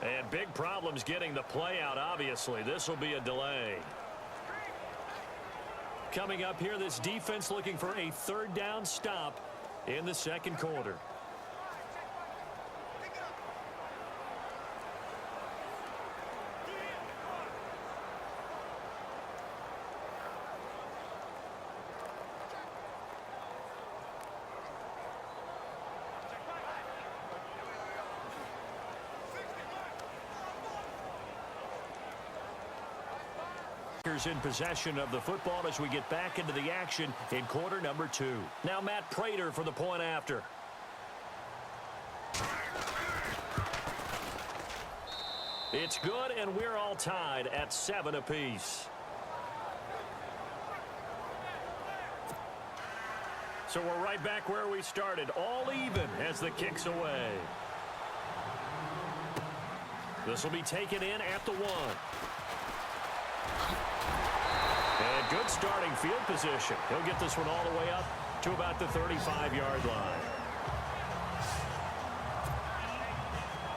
And big problems getting the play out, obviously. This will be a delay. Coming up here, this defense looking for a third down stop in the second quarter. In possession of the football as we get back into the action in quarter number 2. Now Matt Prater for the point after. It's good, and we're all tied at 7 apiece. So we're right back where we started, all even as the kick's away. This will be taken in at the 1. And good starting field position. He'll get this one all the way up to about the 35-yard line.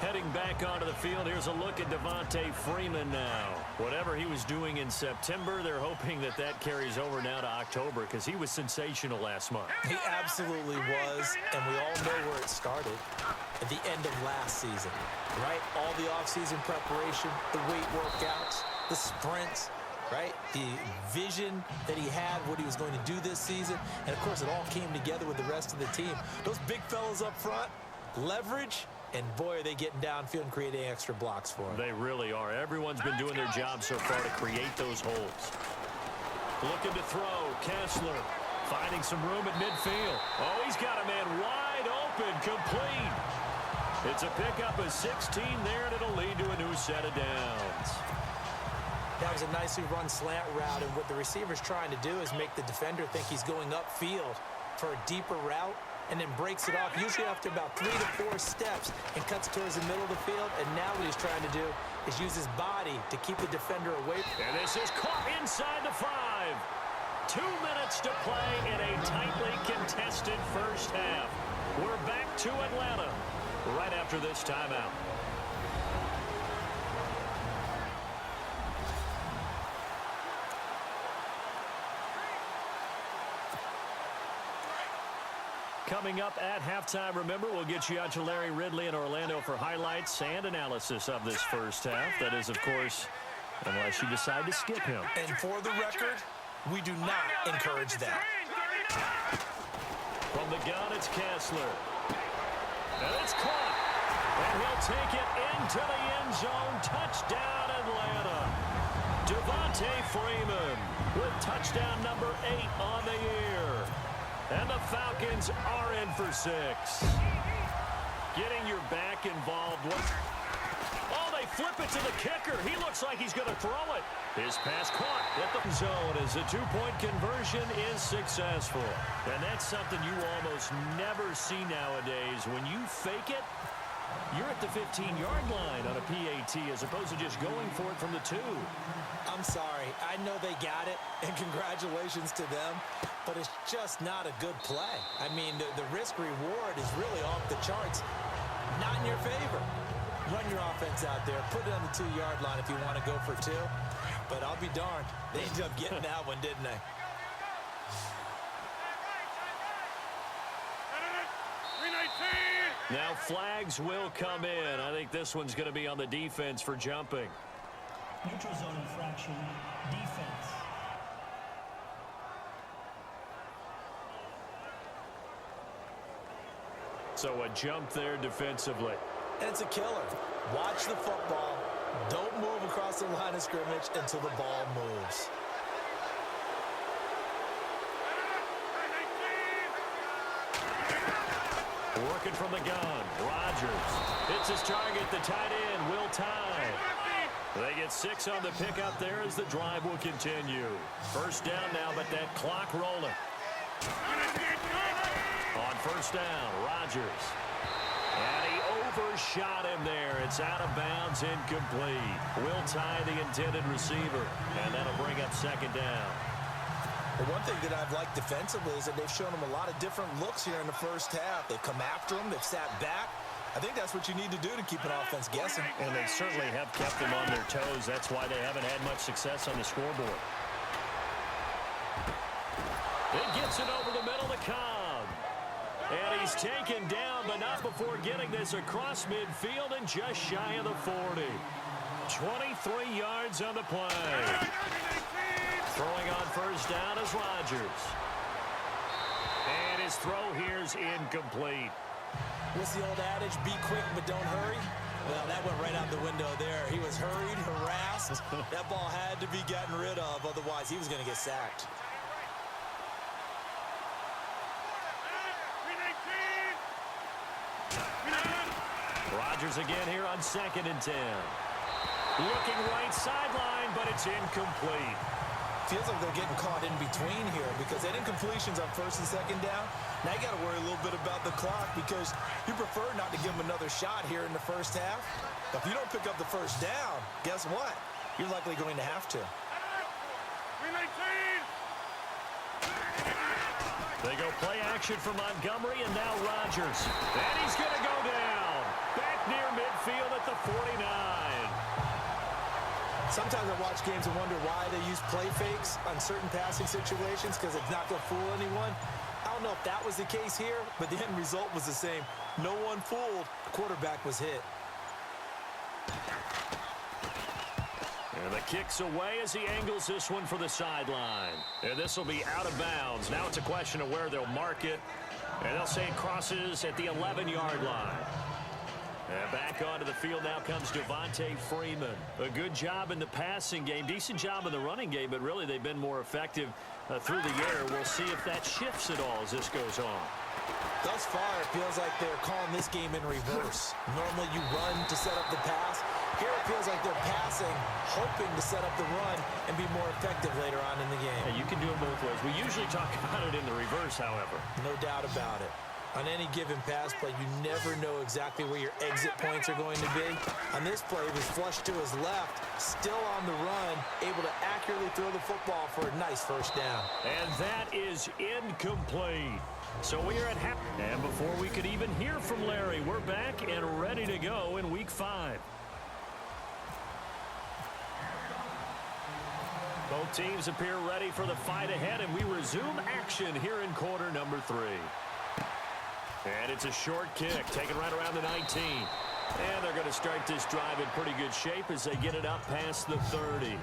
Heading back onto the field, here's a look at Devontae Freeman now. Whatever he was doing in September, they're hoping that that carries over now to October because he was sensational last month. He absolutely was, and we all know where it started. At the end of last season, right? All the offseason preparation, the weight workouts, the sprints, right? The vision that he had, what he was going to do this season. And, of course, it all came together with the rest of the team. Those big fellas up front, leverage, and, boy, are they getting downfield and creating extra blocks for him. They really are. Everyone's been doing their job so far to create those holes. Looking to throw. Kessler finding some room at midfield. Oh, he's got a man wide open, complete. It's a pickup of 16 there, and it'll lead to a new set of downs. That was a nicely run slant route, and what the receiver's trying to do is make the defender think he's going upfield for a deeper route and then breaks it off, usually after about 3 to 4 steps, and cuts towards the middle of the field. And now what he's trying to do is use his body to keep the defender away. And this is caught inside the 5. 2 minutes to play in a tightly contested first half. We're back to Atlanta right after this timeout. Coming up at halftime, remember, we'll get you out to Larry Ridley in Orlando for highlights and analysis of this first half. That is, of course, unless you decide to skip him. And for the record, we do not encourage that. From the gun, it's Kessler. And it's caught. And he'll take it into the end zone. Touchdown, Atlanta. Devontae Freeman with touchdown number 8 on the year. And the Falcons are in for 6. Getting your back involved. Oh, they flip it to the kicker. He looks like he's going to throw it. His pass caught at the zone as the 2-point conversion is successful. And that's something you almost never see nowadays. When you fake it, you're at the 15-yard line on a PAT as opposed to just going for it from the 2. I'm sorry. I know they got it, and congratulations to them, but it's just not a good play. I mean, the risk-reward is really off the charts. Not in your favor. Run your offense out there. Put it on the 2-yard line if you want to go for 2. But I'll be darned. They ended up getting that one, didn't they? Now flags will come in. I think this one's going to be on the defense for jumping. Neutral zone infraction, defense. So a jump there defensively. And it's a killer. Watch the football. Don't move across the line of scrimmage until the ball moves. Working from the gun, Rodgers. Hits his target, the tight end, Will Tye. They get 6 on the pickup there as the drive will continue. First down now, but that clock rolling. On first down, Rodgers. And he overshot him there. It's out of bounds, incomplete. Will Tye, the intended receiver. And that'll bring up second down. Well, one thing that I've liked defensively is that they've shown him a lot of different looks here in the first half. They've come after him, they've sat back, I think that's what you need to do to keep an offense guessing. And they certainly have kept them on their toes. That's why they haven't had much success on the scoreboard. He gets it over the middle to Cobb. And he's taken down, but not before getting this across midfield and just shy of the 40. 23 yards on the play. Throwing on first down is Rodgers. And his throw here's incomplete. What's the old adage? Be quick, but don't hurry. Well, that went right out the window there. He was hurried, harassed. That ball had to be gotten rid of. Otherwise, he was going to get sacked. Rodgers again here on 2nd and 10. Looking right sideline, but it's incomplete. Feels like they're getting caught in between here because that incompletion's on 1st and 2nd down. Now you got to worry a little bit about the clock because you prefer not to give them another shot here in the first half. But if you don't pick up the first down, guess what? You're likely going to have to. They go play action for Montgomery, and now Rodgers. And he's going to go down. Back near midfield at the 49. Sometimes I watch games and wonder why they use play fakes on certain passing situations because it's not going to fool anyone. I don't know if that was the case here, but the end result was the same. No one fooled. The quarterback was hit. And the kick's away as he angles this one for the sideline. And this will be out of bounds. Now it's a question of where they'll mark it. And they'll say it crosses at the 11-yard line. And back onto the field now comes Devontae Freeman. A good job in the passing game. Decent job in the running game, but really they've been more effective through the air. We'll see if that shifts at all as this goes on. Thus far, it feels like they're calling this game in reverse. Normally you run to set up the pass. Here it feels like they're passing, hoping to set up the run and be more effective later on in the game. And you can do it both ways. We usually talk about it in the reverse, however. No doubt about it. On any given pass play, you never know exactly where your exit points are going to be. On this play, he was flushed to his left, still on the run, able to accurately throw the football for a nice first down. And that is incomplete. So we are at half. And before we could even hear from Larry, we're back and ready to go in Week 5. Both teams appear ready for the fight ahead, and we resume action here in quarter number 3. And it's a short kick, taken right around the 19. And they're going to start this drive in pretty good shape as they get it up past the 30.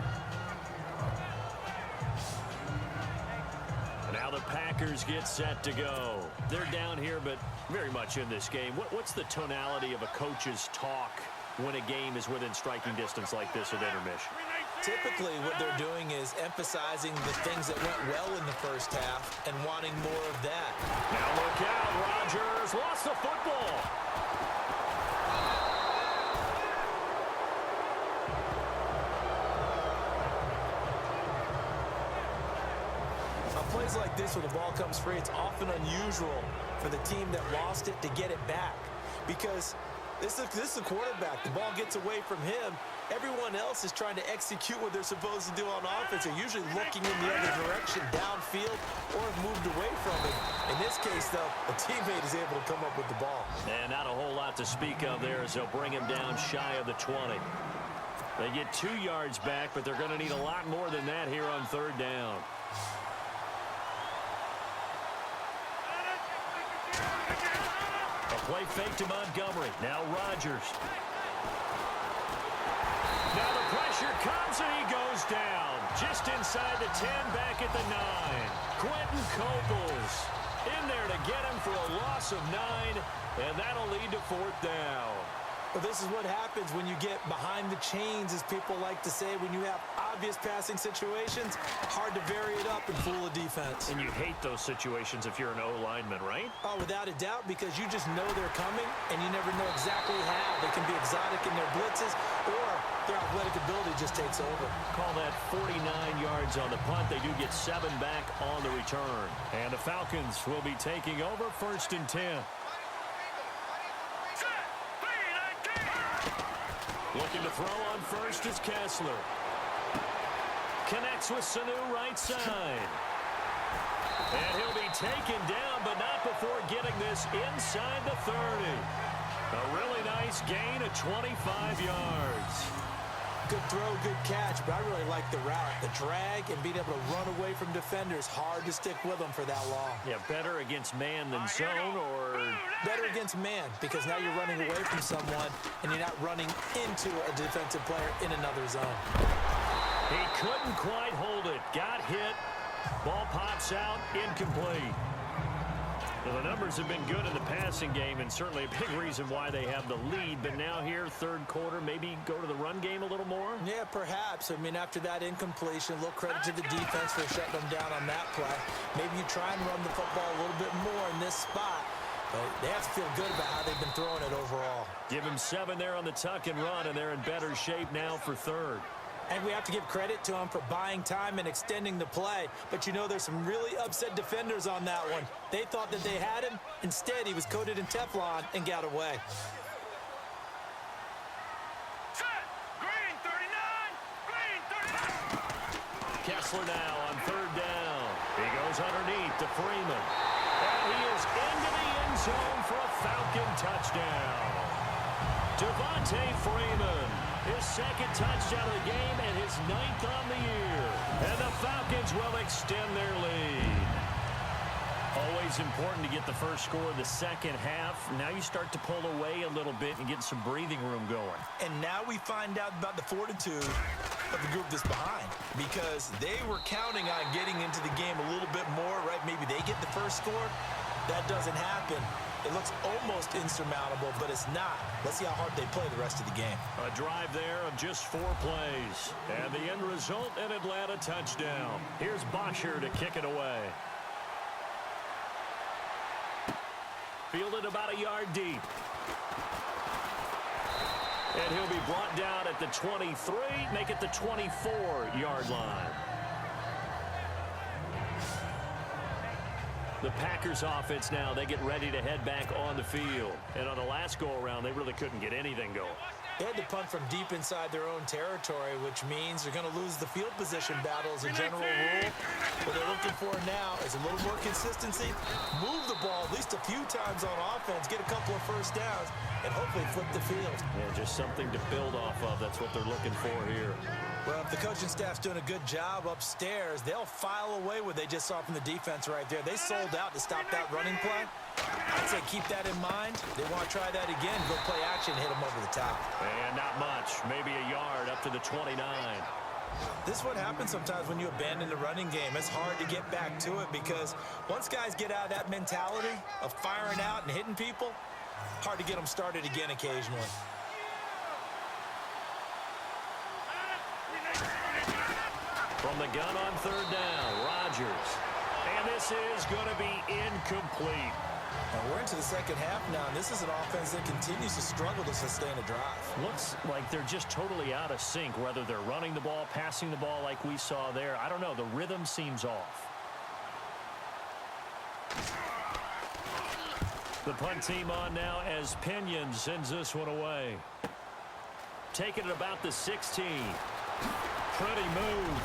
And now the Packers get set to go. They're down here, but very much in this game. What's the tonality of a coach's talk when a game is within striking distance like this at intermission? Typically, what they're doing is emphasizing the things that went well in the first half and wanting more of that. Now look out, Rodgers lost the football. On plays like this where the ball comes free, it's often unusual for the team that lost it to get it back because this is a quarterback. The ball gets away from him. Everyone else is trying to execute what they're supposed to do on offense. They're usually looking in the other direction, downfield, or have moved away from it. In this case, though, a teammate is able to come up with the ball. And not a whole lot to speak of there as they'll bring him down shy of the 20. They get 2 yards back, but they're going to need a lot more than that here on 3rd down. A play fake to Montgomery. Now Rodgers. Now the pressure comes and he goes down. Just inside the 10, back at the 9. Quentin Coples in there to get him for a loss of 9, and that'll lead to 4th down. Well, this is what happens when you get behind the chains, as people like to say. When you have obvious passing situations, hard to vary it up and fool a defense. And you hate those situations if you're an O-lineman, right? Oh, without a doubt, because you just know they're coming, and you never know exactly how. They can be exotic in their blitzes, or their athletic ability just takes over. Call that 49 yards on the punt. They do get 7 back on the return. And the Falcons will be taking over 1st and 10. Looking to throw on first is Kessler. Connects with Sanu right side. And he'll be taken down, but not before getting this inside the 30. A really nice gain of 25 yards. Good throw, good catch, but I really like the route. The drag and being able to run away from defenders, hard to stick with them for that long. Yeah, better against man than zone, or better against man, because now you're running away from someone and you're not running into a defensive player in another zone. He couldn't quite hold it. Got hit. Ball pops out, incomplete. Well, the numbers have been good in the passing game, and certainly a big reason why they have the lead. But now here, third quarter, maybe go to the run game a little more? Yeah, perhaps. I mean, after that incompletion, a little credit to the defense for shutting them down on that play. Maybe you try and run the football a little bit more in this spot. But they have to feel good about how they've been throwing it overall. Give him 7 there on the tuck and run, and they're in better shape now for third. And we have to give credit to him for buying time and extending the play. But you know, there's some really upset defenders on that one. They thought that they had him. Instead, he was coated in Teflon and got away. Kessler now on third down. He goes underneath to Freeman. And he is into the end zone for a Falcon touchdown. Devontae Freeman, his second touchdown of the game and his 9th on the year. And the Falcons will extend their lead. Always important to get the first score of the second half. Now you start to pull away a little bit and get some breathing room going. And now we find out about the fortitude of the group that's behind, because they were counting on getting into the game a little bit more, right? Maybe they get the first score. That doesn't happen. It looks almost insurmountable, but it's not. Let's see how hard they play the rest of the game. A drive there of just 4 plays. And the end result, an Atlanta touchdown. Here's Bosher to kick it away. Fielded about a yard deep. And he'll be brought down at the 23, make it the 24-yard line. The Packers offense now, they get ready to head back on the field. And on the last go-around, they really couldn't get anything going. They had to punt from deep inside their own territory, which means they're going to lose the field position battle as a general rule. What they're looking for now is a little more consistency, move the ball at least a few times on offense, get a couple of first downs, and hopefully flip the field. Yeah, just something to build off of. That's what they're looking for here. Well, if the coaching staff's doing a good job upstairs, they'll file away what they just saw from the defense right there. They sold out to stop that running play. I'd say keep that in mind. They want to try that again, go play action, hit them over the top. And not much, maybe a yard up to the 29. This is what happens sometimes when you abandon the running game. It's hard to get back to it because once guys get out of that mentality of firing out and hitting people, hard to get them started again occasionally. From the gun on third down, Rodgers. And this is going to be incomplete. And we're into the second half now, and this is an offense that continues to struggle to sustain a drive. Looks like they're just totally out of sync, whether they're running the ball, passing the ball like we saw there. I don't know. The rhythm seems off. The punt team on now as Pinion sends this one away. Taking it about the 16. Pretty move.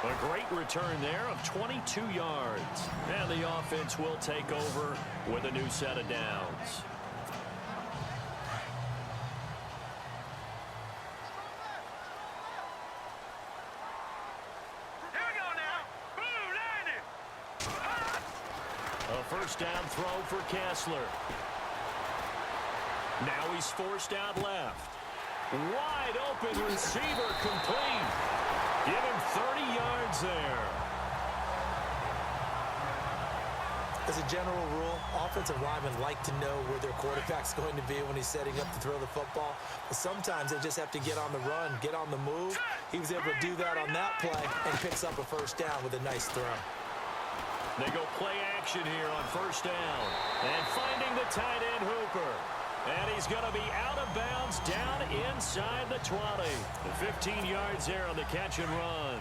A great return there of 22 yards. And the offense will take over with a new set of downs. Here we go now. A first down throw for Kessler. Now he's forced out left. Wide open receiver complete. Give him 30 yards there. As a general rule, offensive linemen like to know where their quarterback's going to be when he's setting up to throw the football. But sometimes they just have to get on the run, get on the move. He was able to do that on that play and picks up a first down with a nice throw. They go play action here on first down. And finding the tight end Hooper. And he's going to be out of bounds down inside the 20. 15 yards there on the catch and run.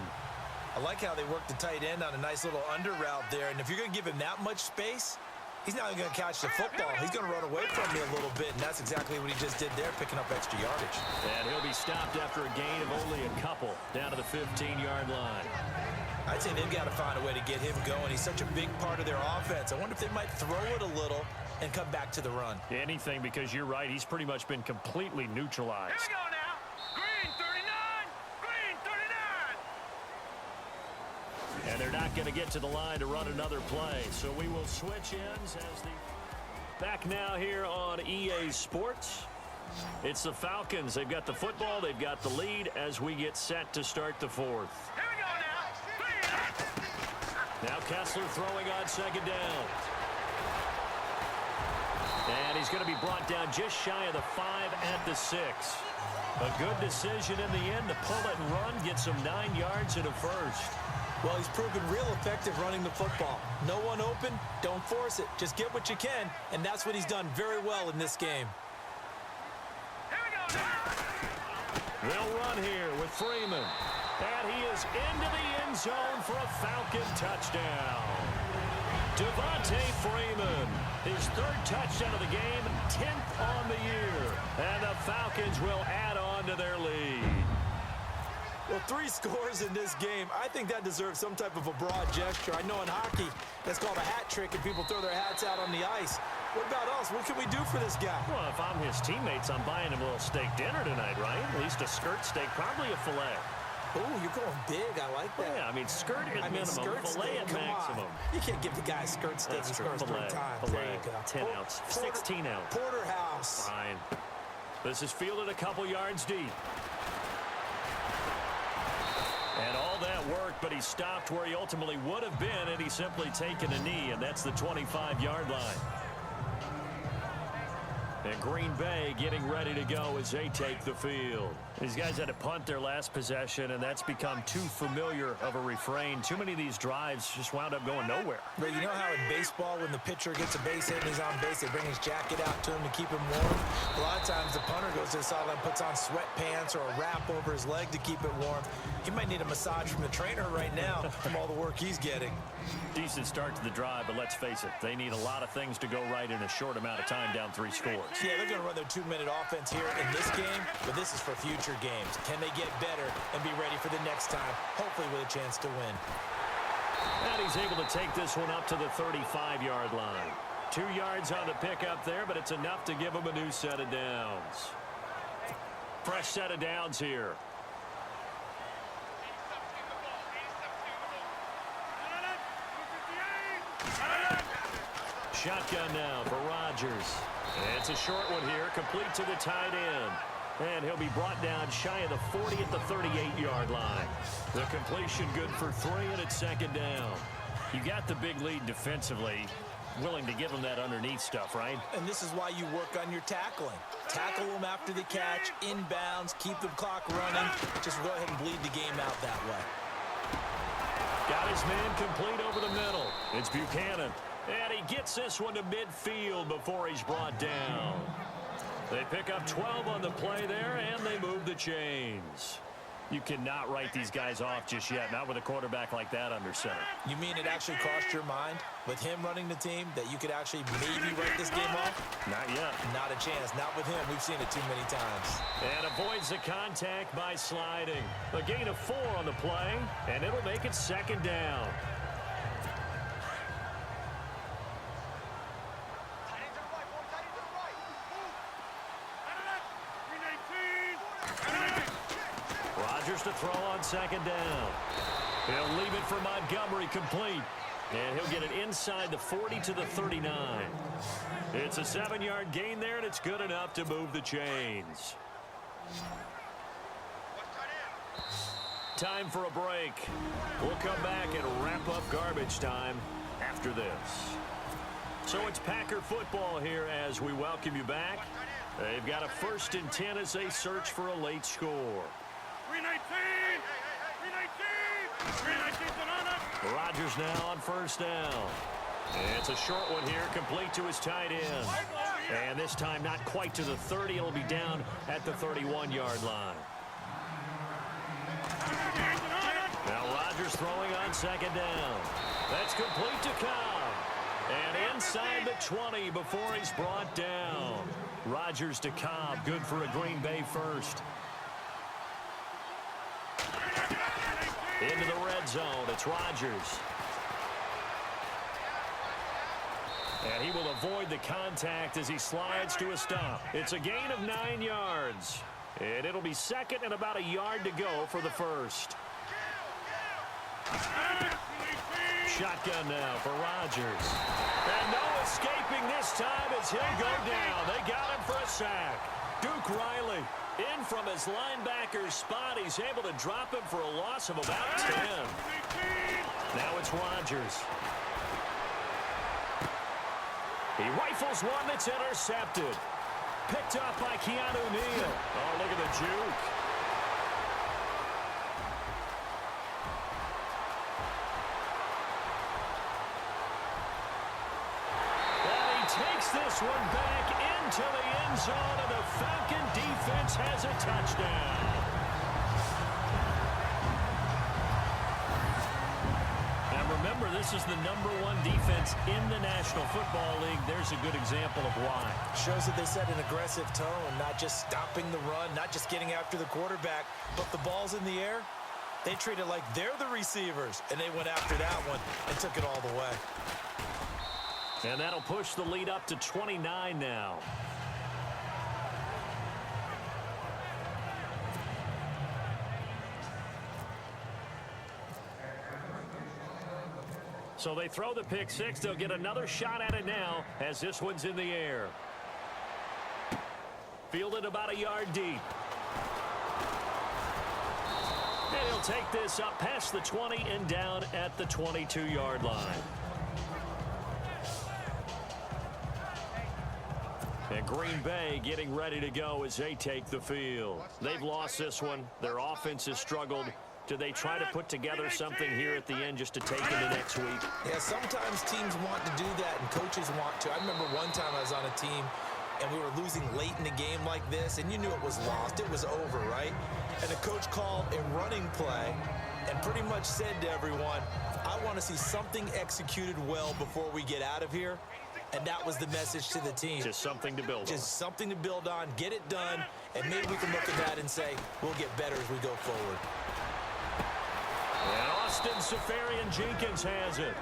I like how they work the tight end on a nice little under route there. And if you're going to give him that much space, he's not going to catch the football. He's going to run away from me a little bit, and that's exactly what he just did there, picking up extra yardage. And he'll be stopped after a gain of only a couple down to the 15-yard line. I'd say they've got to find a way to get him going. He's such a big part of their offense. I wonder if they might throw it a little and come back to the run. Anything, because you're right. He's pretty much been completely neutralized. Here we go now. Green 39. Green 39. And they're not going to get to the line to run another play. So we will switch ends as the... Back now here on EA Sports. It's the Falcons. They've got the football. They've got the lead as we get set to start the fourth. Here we go now. Now Kessler throwing on second down. And he's going to be brought down just shy of the 5 at the 6. A good decision in the end to pull it and run, get some 9 yards and a first. Well, he's proven real effective running the football. No one open, don't force it. Just get what you can, and that's what he's done very well in this game. Here we go now. They'll run here with Freeman. And he is into the end zone for a Falcon touchdown. Devontae Freeman, his 3rd touchdown of the game, 10th on the year. And the Falcons will add on to their lead. Well, 3 scores in this game. I think that deserves some type of a broad gesture. I know in hockey, that's called a hat trick, and people throw their hats out on the ice. What about us? What can we do for this guy? Well, if I'm his teammates, I'm buying him a little steak dinner tonight, right? At least a skirt steak, probably a filet. Oh, you're going big. I like that. Yeah, I mean, skirt at minimum, skirt filet steak, at come maximum. on. You can't give the guy a skirt steak. He scores 3 times. There you go. 10 ounce, 16 ounce. Porterhouse. Fine. This is fielded a couple yards deep. And all that work, but he stopped where he ultimately would have been had he simply taken a knee, and that's the 25-yard line. And Green Bay getting ready to go as they take the field. These guys had to punt their last possession, and that's become too familiar of a refrain. Too many of these drives just wound up going nowhere. But you know how in baseball, when the pitcher gets a base hit and he's on base, they bring his jacket out to him to keep him warm? A lot of times the punter goes to the sideline, puts on sweatpants or a wrap over his leg to keep it warm. He might need a massage from the trainer right now from all the work he's getting. Decent start to the drive, but let's face it, they need a lot of things to go right in a short amount of time, down 3 scores. Yeah, they're going to run their 2-minute offense here in this game, but this is for future games. Can they get better and be ready for the next time, hopefully with a chance to win? And he's able to take this one up to the 35-yard line. 2 yards on the pickup there, but it's enough to give him a new set of downs. Fresh set of downs here. Shotgun now for Rodgers. It's a short one here, complete to the tight end. And he'll be brought down shy of the 40 at the 38-yard line. The completion good for 3, and it's 2nd down. You got the big lead defensively. Willing to give them that underneath stuff, right? And this is why you work on your tackling. Tackle them after the catch, inbounds, keep the clock running. Just go ahead and bleed the game out that way. Got his man complete over the middle. It's Buchanan. And he gets this one to midfield before he's brought down. They pick up 12 on the play there, and they move the chains. You cannot write these guys off just yet, not with a quarterback like that under center. You mean it actually crossed your mind with him running the team that you could actually maybe write this game off? Not yet. Not a chance. Not with him. We've seen it too many times. And avoids the contact by sliding. A gain of 4 on the play, and it'll make it 2nd down. Rodgers to throw on 2nd down. He'll leave it for Montgomery complete. And he'll get it inside the 40 to the 39. It's a 7-yard gain there, and it's good enough to move the chains. Time for a break. We'll come back and wrap up garbage time after this. So it's Packer football here as we welcome you back. They've got a 1st and 10 as they search for a late score. 319! 319! 319's on it! Rodgers now on 1st down. It's a short one here, complete to his tight end. And this time not quite to the 30. It'll be down at the 31-yard line. Now Rodgers throwing on 2nd down. That's complete to Cobb. And inside the 20 before he's brought down. Rodgers to Cobb, good for a Green Bay first. Into the red zone, it's Rodgers. And he will avoid the contact as he slides to a stop. It's a gain of 9 yards. And it'll be second and about a yard to go for the first. Shotgun now for Rodgers. And no escaping this time as he'll go down. They got him for a sack. Duke Riley in from his linebacker's spot. He's able to drop him for a loss of about 10. Now it's Rodgers. He rifles one that's intercepted. Picked up by Keanu Neal. Oh, look at the juke. And he takes this one back into the end zone, and the Falcon defense has a touchdown. Remember, this is the #1 defense in the National Football League. There's a good example of why. Shows that they set an aggressive tone, not just stopping the run, not just getting after the quarterback, but the ball's in the air. They treat it like they're the receivers, and they went after that one and took it all the way. And that'll push the lead up to 29 now. So they throw the pick six. They'll get another shot at it now as this one's in the air. Fielded about a yard deep. And he'll take this up past the 20 and down at the 22-yard line. And Green Bay getting ready to go as they take the field. They've lost this one. Their offense has struggled. Do they try to put together something here at the end just to take into next week? Yeah, sometimes teams want to do that and coaches want to. I remember one time I was on a team and we were losing late in the game like this, and you knew it was lost. It was over, right? And the coach called a running play and pretty much said to everyone, I want to see something executed well before we get out of here. And that was the message to the team. Just something to build on. Just something to build on, get it done, and maybe we can look at that and say, we'll get better as we go forward. And Austin Seferian-Jenkins has it.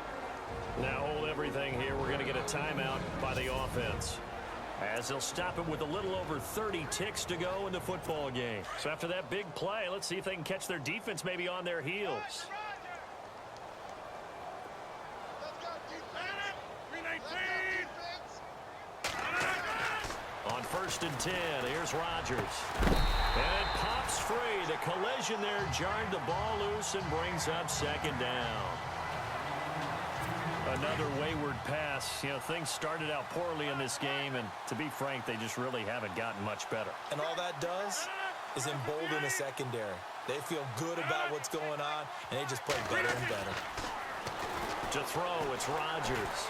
Now hold everything here. We're going to get a timeout by the offense, as they'll stop it with a little over 30 ticks to go in the football game. So after that big play, let's see if they can catch their defense maybe on their heels. On 1st and 10, here's Rodgers. And it pops free. The collision there jarred the ball loose and brings up 2nd down. Another wayward pass. You know, things started out poorly in this game, and to be frank, they just really haven't gotten much better. And all that does is embolden the secondary. They feel good about what's going on, and they just play better and better. To throw, it's Rodgers.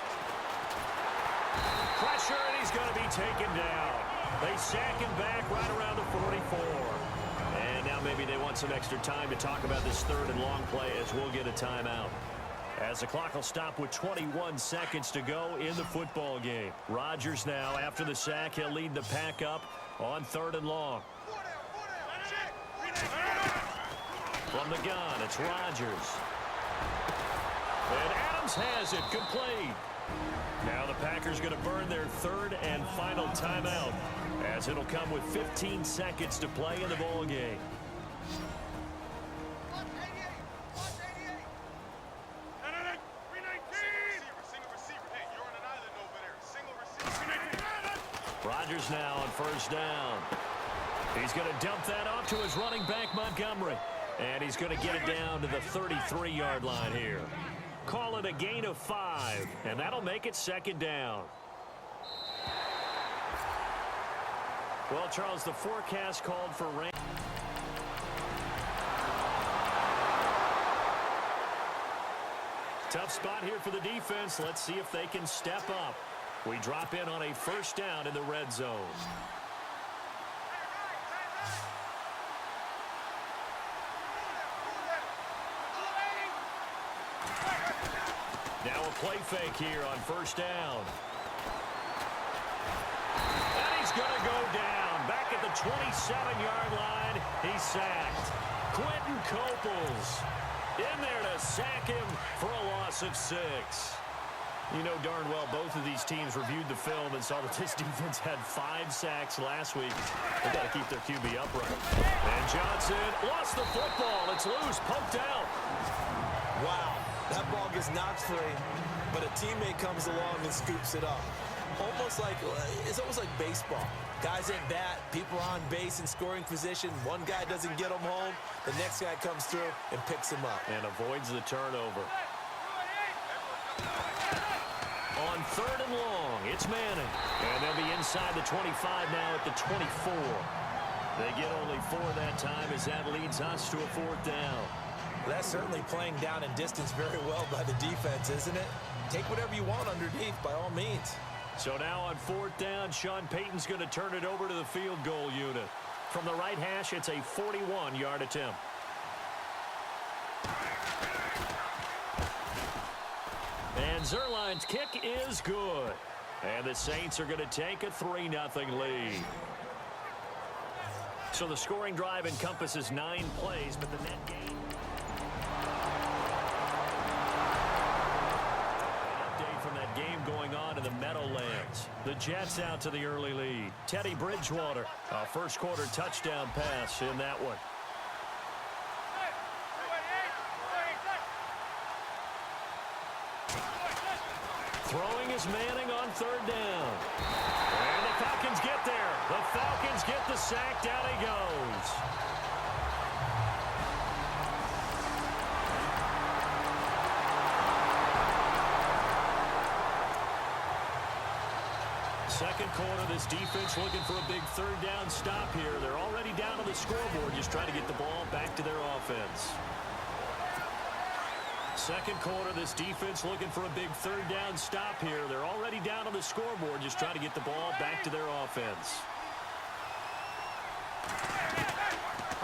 Pressure, and he's going to be taken down. They sack him back right around the 44. And now maybe they want some extra time to talk about this 3rd and long play as we'll get a timeout. As the clock will stop with 21 seconds to go in the football game. Rodgers now, after the sack, he'll lead the pack up on 3rd and long. From the gun, it's Rodgers. And Adams has it, complete. Now the Packers going to burn their 3rd and final timeout, as it'll come with 15 seconds to play in the ball game. Rodgers now on 1st down. He's going to dump that off to his running back, Montgomery. And he's going to get it down to the 33-yard line here. Call it a gain of 5, and that'll make it 2nd down. Well, Charles, the forecast called for rain. Tough spot here for the defense. Let's see if they can step up. We drop in on a 1st down in the red zone. Now a play fake here on 1st down. And he's going to go down. Back at the 27-yard line, he's sacked. Quentin Coples in there to sack him for a loss of 6. You know darn well both of these teams reviewed the film and saw that this defense had 5 sacks last week. They've got to keep their QB upright. And Johnson lost the football. It's loose, poked out. Wow, that ball gets knocked free, but a teammate comes along and scoops it up. It's almost like baseball. Guys at bat, people on base in scoring position. One guy doesn't get him home. The next guy comes through and picks him up. And avoids the turnover. On 3rd and long, it's Manning. And they'll be inside the 25 now at the 24. They get only 4 that time as that leads us to a 4th down. That's certainly playing down in distance very well by the defense, isn't it? Take whatever you want underneath by all means. So now on 4th down, Sean Payton's going to turn it over to the field goal unit. From the right hash, it's a 41-yard attempt. And Zerline's kick is good. And the Saints are going to take a 3-0 lead. So the scoring drive encompasses 9 plays, but the net gain. Update from that game going on in the Meadowlands. The Jets out to the early lead. Teddy Bridgewater, a first-quarter touchdown pass in that one. Throwing is Manning on 3rd down. And the Falcons get there. The Falcons get the sack. Down he goes. Second quarter, this defense looking for a big 3rd down stop here. They're already down on the scoreboard, just trying to get the ball back to their offense. Second quarter, this defense looking for a big 3rd down stop here. They're already down on the scoreboard, just trying to get the ball back to their offense.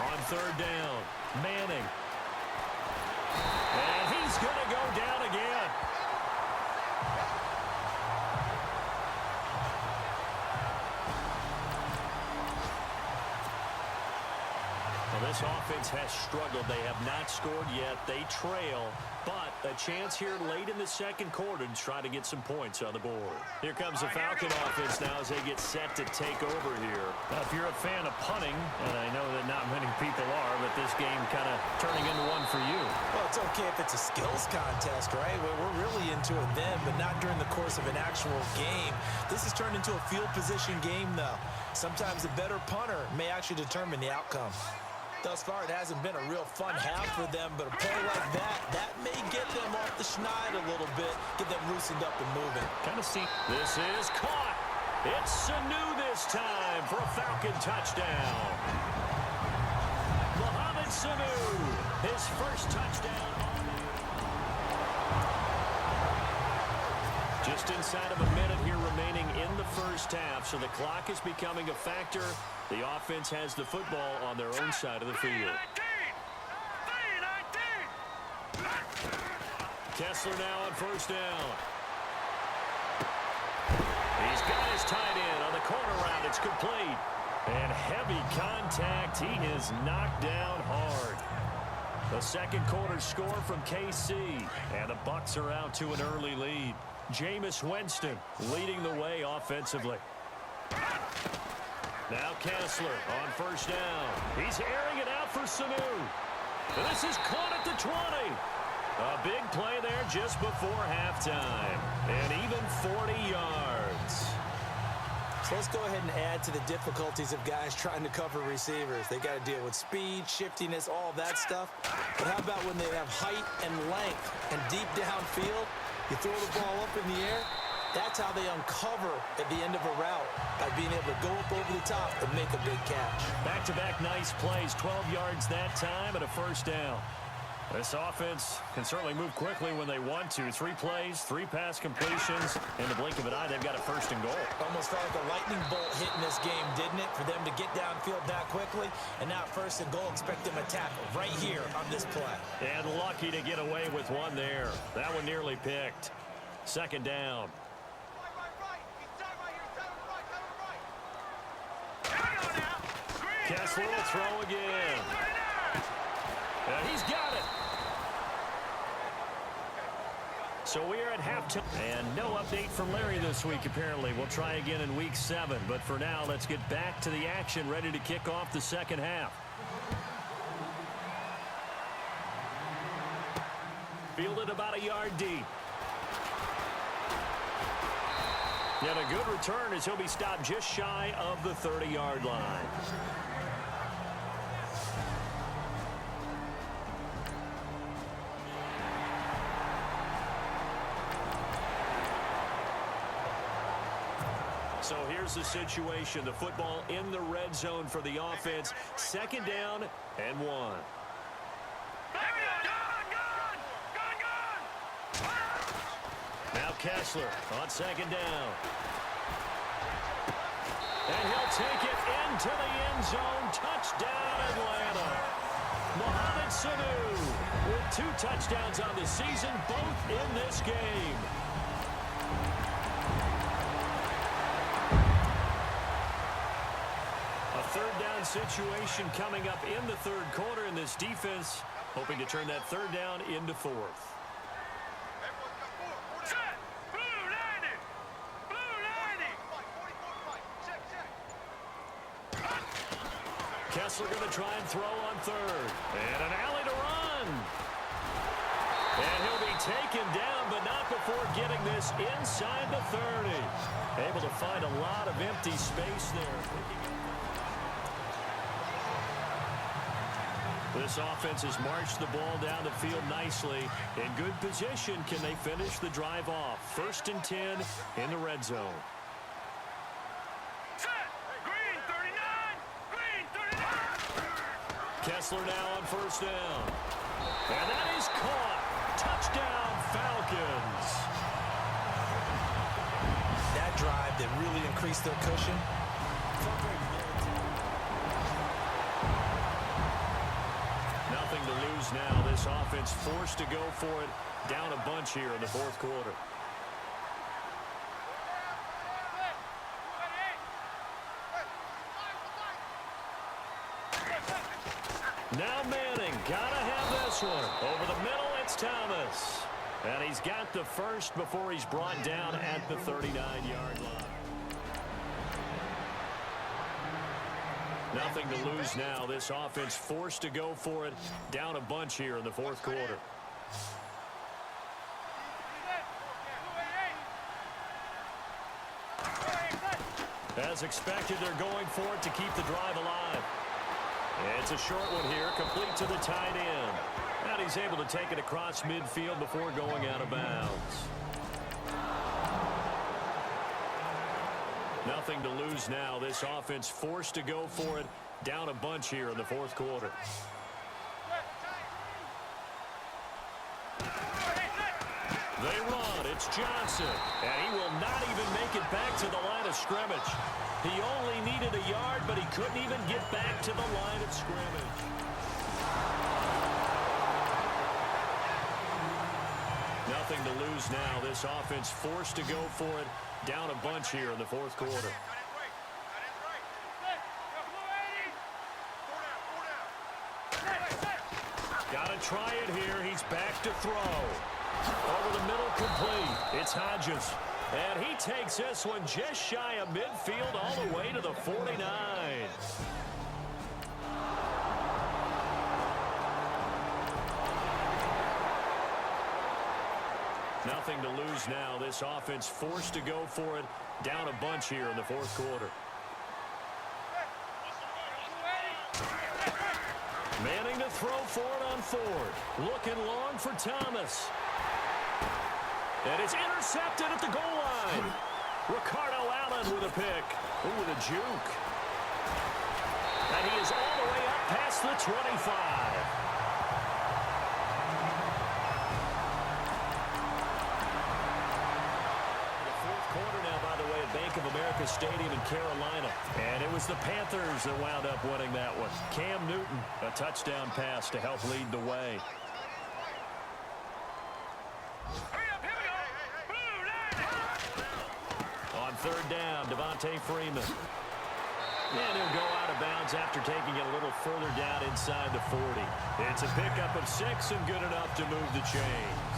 On 3rd down, Manning. And he's going to go down again. Well, this offense has struggled. They have not scored yet. They trail, but a chance here late in the second quarter to try to get some points on the board. Here comes the Falcon offense now as they get set to take over here. Now, if you're a fan of punting, and I know that not many people are, but this game kind of turning into one for you. Well, it's okay if it's a skills contest, right? We're really into it then, but not during the course of an actual game. This has turned into a field position game, though. Sometimes a better punter may actually determine the outcome. Thus far, it hasn't been a real fun half for them, but a play like that may get them off the schneid a little bit, get them loosened up and moving. Kind of see. This is caught. It's Sanu this time for a Falcon touchdown. Mohamed Sanu, his first touchdown. Just inside of a minute here remaining in the first half, so the clock is becoming a factor. The offense has the football on their own side of the field. Kessler now on 1st down. He's got his tight end on the corner route. It's complete. And heavy contact. He is knocked down hard. The second quarter score from KC. And the Bucs are out to an early lead. Jameis Winston leading the way offensively. Now Kessler on 1st down. He's airing it out for Sanu. And this is caught at the 20. A big play there just before halftime. And even 40 yards. So let's go ahead and add to the difficulties of guys trying to cover receivers. They got to deal with speed, shiftiness, all that stuff. But how about when they have height and length and deep downfield? You throw the ball up in the air. That's how they uncover at the end of a route, by being able to go up over the top and make a big catch. Back-to-back nice plays, 12 yards that time and a 1st down. This offense can certainly move quickly when they want to. 3 plays, 3 pass completions. In the blink of an eye, they've got a 1st and goal. Almost felt like a lightning bolt hit in this game, didn't it? For them to get downfield that quickly. And now 1st and goal, expect them to tackle right here on this play. And lucky to get away with one there. That one nearly picked. 2nd down. Kessler will throw again. And he's got it. So we are at halftime. And no update from Larry this week, apparently. We'll try again in week 7. But for now, let's get back to the action, ready to kick off the second half. Fielded about a yard deep. Yet a good return as he'll be stopped just shy of the 30-yard line. So here's the situation. The football in the red zone for the offense. Second down and 1. Now Kessler on second down. And he'll take it into the end zone. Touchdown, Atlanta. Mohamed Sanu with 2 touchdowns on the season, both in this game. A third down situation coming up in the third quarter, in this defense hoping to turn that third down into 4th. Kessler going to try and throw on third. And an alley to run. And he'll be taken down, but not before getting this inside the 30. Able to find a lot of empty space there. This offense has marched the ball down the field nicely. In good position, can they finish the drive off? 1st and 10 in the red zone. Kessler now on 1st down. And that is caught. Touchdown, Falcons. That drive that really increased their cushion. Nothing to lose now. This offense forced to go for it. Down a bunch here in the 4th quarter. Now Manning, gotta have this one. Over the middle, it's Thomas. And he's got the first before he's brought down at the 39-yard line. Nothing to lose now. This offense forced to go for it. Down a bunch here in the 4th quarter. As expected, they're going for it to keep the drive alive. It's a short one here, complete to the tight end. And he's able to take it across midfield before going out of bounds. Nothing to lose now. This offense forced to go for it. Down a bunch here in the 4th quarter. They run. It's Johnson. And he will not even make it back to the line of scrimmage. He only needed a yard, but he couldn't even get back to the line of scrimmage. Nothing to lose now. This offense forced to go for it. Down a bunch here in the 4th quarter. Got to try it here. He's back to throw. Over the middle, complete. It's Hodges. And he takes this one just shy of midfield all the way to the 49. Nothing to lose now. This offense forced to go for it. Down a bunch here in the 4th quarter. Manning to throw for it on 4th. Looking long for Thomas. And it's intercepted at the goal line. Ricardo Allen with a pick. Ooh, with a juke. And he is all the way up past the 25. Bank of America Stadium in Carolina. And it was the Panthers that wound up winning that one. Cam Newton, a touchdown pass to help lead the way. On 3rd down, Devontae Freeman. And he'll go out of bounds after taking it a little further down inside the 40. It's a pickup of 6 and good enough to move the chains.